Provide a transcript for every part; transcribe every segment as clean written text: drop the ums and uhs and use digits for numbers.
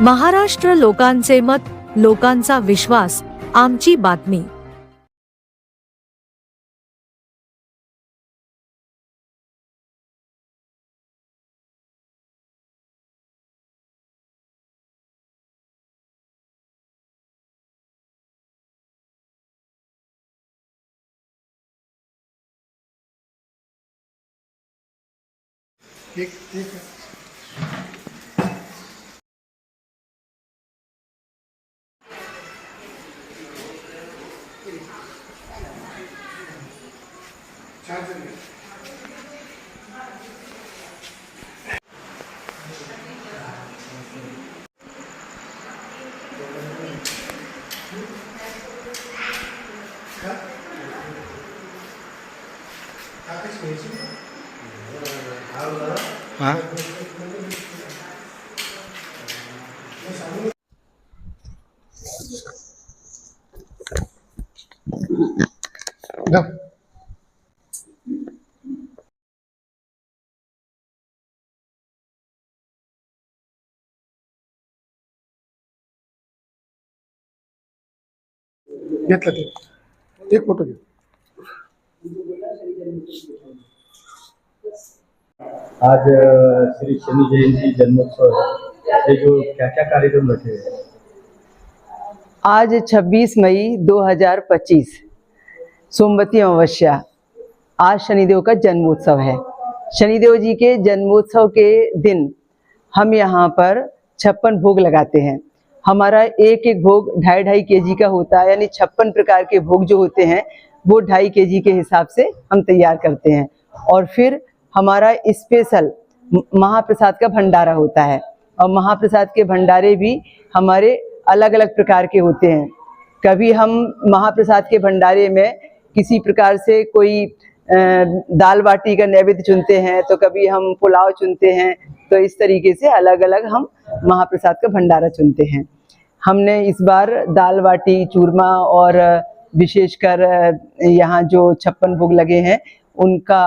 महाराष्ट्र लोकांचे मत, लोकांचा विश्वास, आमची बातमी। ठीक है। हाँ घेतलं ते एक फोटो घे। आज श्री शनि जयंती जन्मोत्सव है, जो क्या क्या कार्यक्रम रखे हैं? आज 26 मई 2025 सोमवती अमावस्या। आज शनिदेव का जन्मोत्सव है। शनिदेव जी के जन्मोत्सव के दिन हम यहाँ पर 56 भोग लगाते हैं। हमारा एक एक भोग 2.5 केजी का होता है, यानी 56 प्रकार के भोग जो होते हैं वो 2.5 केजी के हिसाब से हम तैयार करते हैं। और फिर हमारा स्पेशल महाप्रसाद का भंडारा होता है, और महाप्रसाद के भंडारे भी हमारे अलग अलग प्रकार के होते हैं। कभी हम महाप्रसाद के भंडारे में किसी प्रकार से कोई दाल बाटी का नैवेद्य चुनते हैं, तो कभी हम पुलाव चुनते हैं। तो इस तरीके से अलग अलग हम महाप्रसाद का भंडारा चुनते हैं। हमने इस बार दाल बाटी चूरमा और विशेषकर यहाँ जो 56 भोग लगे हैं उनका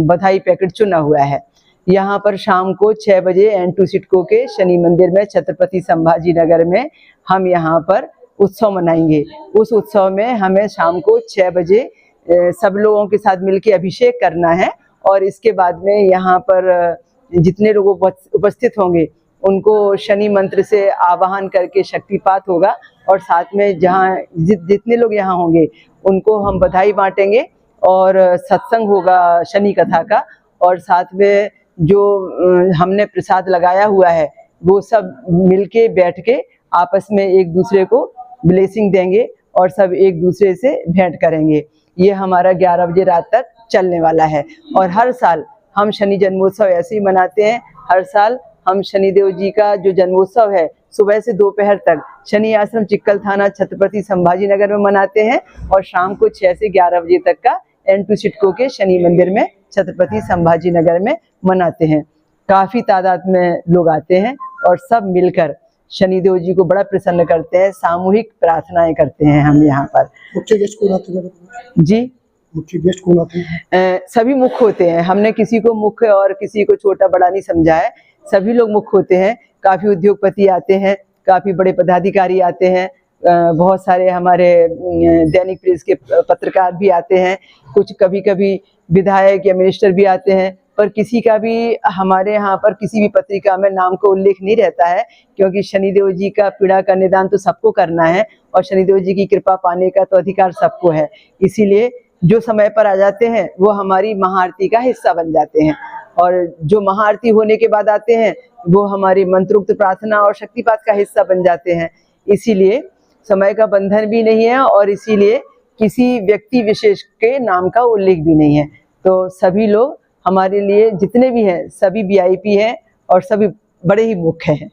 बधाई पैकेट चुना हुआ है। यहाँ पर शाम को 6 बजे N2 सिडको के शनि मंदिर में छत्रपति संभाजी नगर में हम यहाँ पर उत्सव मनाएंगे। उस उत्सव में हमें शाम को 6 बजे सब लोगों के साथ मिलकर अभिषेक करना है, और इसके बाद में यहाँ पर जितने लोग उपस्थित होंगे उनको शनि मंत्र से आवाहन करके शक्तिपात होगा, और साथ में जहाँ जितने लोग यहाँ होंगे उनको हम बधाई बांटेंगे और सत्संग होगा शनि कथा का। और साथ में जो हमने प्रसाद लगाया हुआ है वो सब मिलके बैठ के आपस में एक दूसरे को ब्लेसिंग देंगे और सब एक दूसरे से भेंट करेंगे। ये हमारा 11 बजे रात तक चलने वाला है। और हर साल हम शनि जन्मोत्सव ऐसे ही मनाते हैं। हर साल हम शनिदेव जी का जो जन्मोत्सव है सुबह से दोपहर तक शनि आश्रम चिक्कल थाना छत्रपति संभाजी नगर में मनाते हैं, और शाम को 6 से 11 बजे तक का N2 सिडको के शनि मंदिर में छत्रपति संभाजी नगर में मनाते हैं। काफी तादाद में लोग आते हैं और सब मिलकर शनिदेव जी को बड़ा प्रसन्न करते हैं। सामूहिक प्रार्थनाएं करते हैं हम यहाँ पर। मुख्य गेस्ट कौन आते हैं? जी, मुख्य गेस्ट कौन आते हैं? सभी मुख्य होते हैं। हमने किसी को मुख्य और किसी को छोटा बड़ा नहीं समझा है। सभी लोग मुख्य होते हैं। काफी उद्योगपति आते हैं, काफी बड़े पदाधिकारी आते हैं, बहुत सारे हमारे दैनिक प्रेस के पत्रकार भी आते हैं, कुछ कभी कभी विधायक या मिनिस्टर भी आते हैं। पर किसी का भी हमारे यहाँ पर किसी भी पत्रिका में नाम का उल्लेख नहीं रहता है, क्योंकि शनिदेव जी का पीड़ा का निदान तो सबको करना है, और शनिदेव जी की कृपा पाने का तो अधिकार सबको है। इसीलिए जो समय पर आ जाते हैं वो हमारी महाआरती का हिस्सा बन जाते हैं, और जो महाआरती होने के बाद आते हैं वो हमारी मंत्रोक्त प्रार्थना और शक्तिपात का हिस्सा बन जाते हैं। इसीलिए समय का बंधन भी नहीं है, और इसीलिए किसी व्यक्ति विशेष के नाम का उल्लेख भी नहीं है। तो सभी लोग हमारे लिए जितने भी हैं सभी VIP हैं और सभी बड़े ही मुख्य हैं।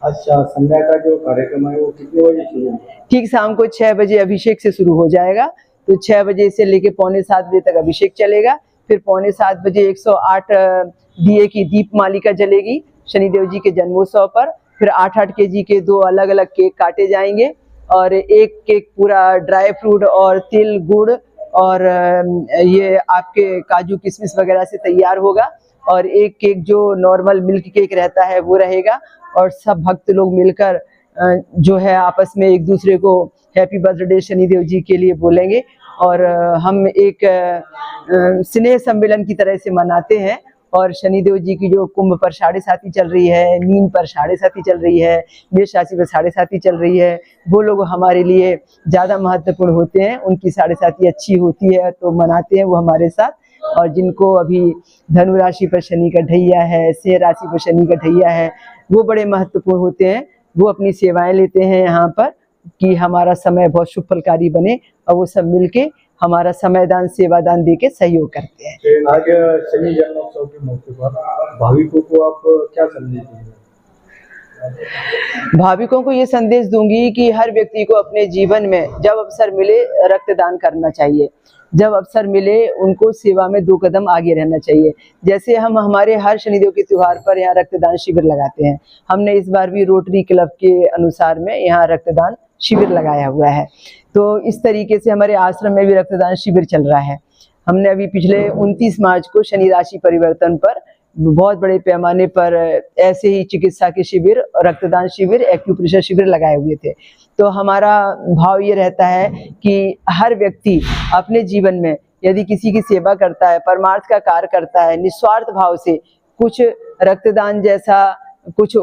अच्छा, संध्या का जो कार्यक्रम है वो कितने बजे शुरू होगा? ठीक शाम को 6 बजे अभिषेक से शुरू हो जाएगा। तो 6 बजे से लेके पौने 7 बजे तक अभिषेक चलेगा। फिर पौने 7 बजे 108 दिए की दीप मालिका जलेगी शनिदेव जी के जन्मोत्सव पर। फिर 8-8 केजी के 2 अलग अलग केक काटे जाएंगे, और एक केक पूरा ड्राई फ्रूट और तिल गुड़ और ये आपके काजू किशमिश वगैरह से तैयार होगा। और एक केक जो नॉर्मल मिल्क केक रहता है वो रहेगा। और सब भक्त लोग मिलकर जो है आपस में एक दूसरे को हैप्पी बर्थडे शनिदेव जी के लिए बोलेंगे। और हम एक स्नेह सम्मेलन की तरह से मनाते हैं। और शनिदेव जी की जो कुंभ पर 7.5 चल रही है, मीन पर 7.5 चल रही है, मेष राशि पर 7.5 चल रही है, वो लोग हमारे लिए ज़्यादा महत्वपूर्ण होते हैं। उनकी 7.5 अच्छी होती है तो मनाते हैं वो हमारे साथ। और जिनको अभी धनु राशि पर शनि का ढैया है, सिंह राशि पर शनि का ढैया है, वो बड़े महत्वपूर्ण होते हैं। वो अपनी सेवाएं लेते हैं यहाँ पर कि हमारा समय बहुत शुभ फलकारी बने। और वो सब मिलके हमारा समयदान सेवादान दे के सहयोग करते हैं। आज शनि जन्मोत्सव के मौके पर भाविकों को आप क्या संदेश देंगे? भाविकों को ये संदेश दूंगी कि हर व्यक्ति को अपने जीवन में जब अवसर मिले रक्तदान करना चाहिए। जब अवसर मिले उनको सेवा में 2 कदम आगे रहना चाहिए। जैसे हम हमारे हर शनिदेव के त्योहार पर यहाँ रक्तदान शिविर लगाते हैं। हमने इस बार भी रोटरी क्लब के अनुसार में यहाँ रक्तदान शिविर लगाया हुआ है। तो इस तरीके से हमारे आश्रम में भी रक्तदान शिविर चल रहा है। हमने अभी पिछले 29 मार्च को शनि राशि परिवर्तन पर बहुत बड़े पैमाने पर ऐसे ही चिकित्सा के शिविर, रक्तदान शिविर, एक्यूप्रेशर शिविर लगाए हुए थे। तो हमारा भाव ये रहता है कि हर व्यक्ति अपने जीवन में यदि किसी की सेवा करता है, परमार्थ का कार्य करता है, निस्वार्थ भाव से कुछ रक्तदान जैसा कुछ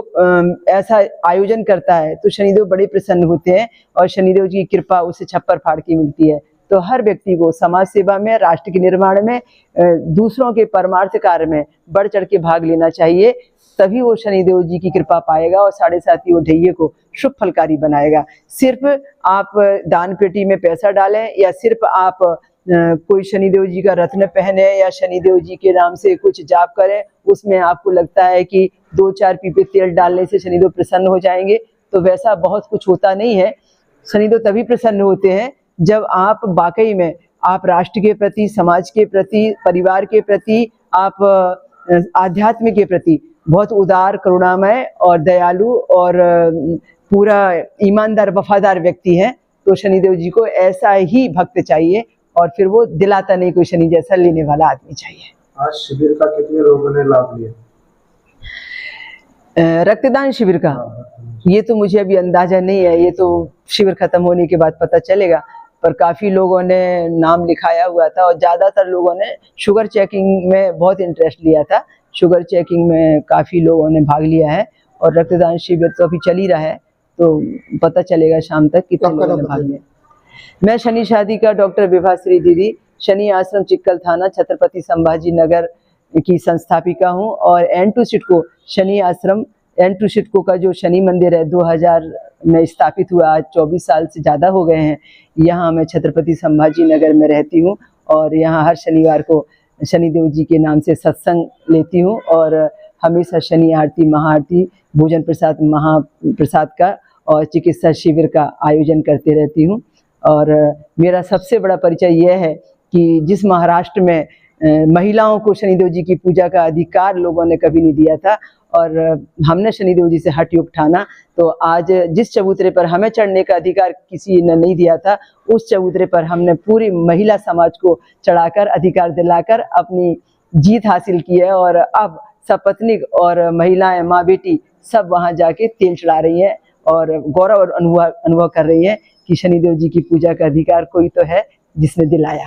ऐसा आयोजन करता है तो शनिदेव बड़े प्रसन्न होते हैं और शनिदेव जी की कृपा उसे छप्पर फाड़ के मिलती है। तो हर व्यक्ति को समाज सेवा में, राष्ट्र के निर्माण में, दूसरों के परमार्थ कार्य में बढ़ चढ़ के भाग लेना चाहिए। तभी वो शनिदेव जी की कृपा पाएगा और 7.5 वो ढैये को शुभ फलकारी बनाएगा। सिर्फ आप दान पेटी में पैसा डालें या सिर्फ आप कोई शनिदेव जी का रत्न पहने या शनिदेव जी के नाम से कुछ जाप करें, उसमें आपको लगता है कि 2-4 पीपे तेल डालने से शनिदेव प्रसन्न हो जाएंगे, तो वैसा बहुत कुछ होता नहीं है। शनिदेव तभी प्रसन्न होते हैं जब आप वाकई में आप राष्ट्र के प्रति, समाज के प्रति, परिवार के प्रति, आप आध्यात्म के प्रति बहुत उदार, करुणामय और दयालु और पूरा ईमानदार, वफादार व्यक्ति हैं। तो शनिदेव जी को ऐसा ही भक्त चाहिए और फिर वो दिलाता नहीं कोई शनि जैसा लेने वाला आदमी चाहिए। आज शिविर का कितने लोगों ने लाभ लिया? रक्तदान शिविर का ये तो मुझे अभी अंदाजा नहीं है, ये तो शिविर खत्म होने के बाद पता चलेगा। पर काफ़ी लोगों ने नाम लिखाया हुआ था और ज़्यादातर लोगों ने शुगर चेकिंग में बहुत इंटरेस्ट लिया था। शुगर चेकिंग में काफ़ी लोगों ने भाग लिया है और रक्तदान शिविर तो अभी चल ही रहा है, तो पता चलेगा शाम तक कितने लोगों ने भाग लिया। मैं शनि शादी का डॉक्टर विभाश्री दीदी, शनि आश्रम चिक्कल थाना, छत्रपति संभाजी नगर की संस्थापिका हूँ। और N2 सिडको शनि आश्रम, N2 सिडको का जो शनि मंदिर है 2000 में स्थापित हुआ, आज 24 साल से ज़्यादा हो गए हैं। यहाँ मैं छत्रपति संभाजी नगर में रहती हूँ और यहाँ हर शनिवार को शनिदेव जी के नाम से सत्संग लेती हूँ और हमेशा शनि आरती, महाआरती, भोजन प्रसाद, महाप्रसाद का और चिकित्सा शिविर का आयोजन करते रहती हूँ। और मेरा सबसे बड़ा परिचय यह है कि जिस महाराष्ट्र में महिलाओं को शनिदेव जी की पूजा का अधिकार लोगों ने कभी नहीं दिया था और हमने शनिदेव जी से हठ योग ठाना, तो आज जिस चबूतरे पर हमें चढ़ने का अधिकार किसी ने नहीं दिया था, उस चबूतरे पर हमने पूरी महिला समाज को चढ़ाकर, अधिकार दिलाकर अपनी जीत हासिल की है। और अब सपत्नीक और महिलाएं, माँ बेटी सब वहाँ जाके तेल चढ़ा रही हैं और गौरव और अनुभव कर रही हैं कि शनिदेव जी की पूजा का अधिकार कोई तो है जिसने दिलाया।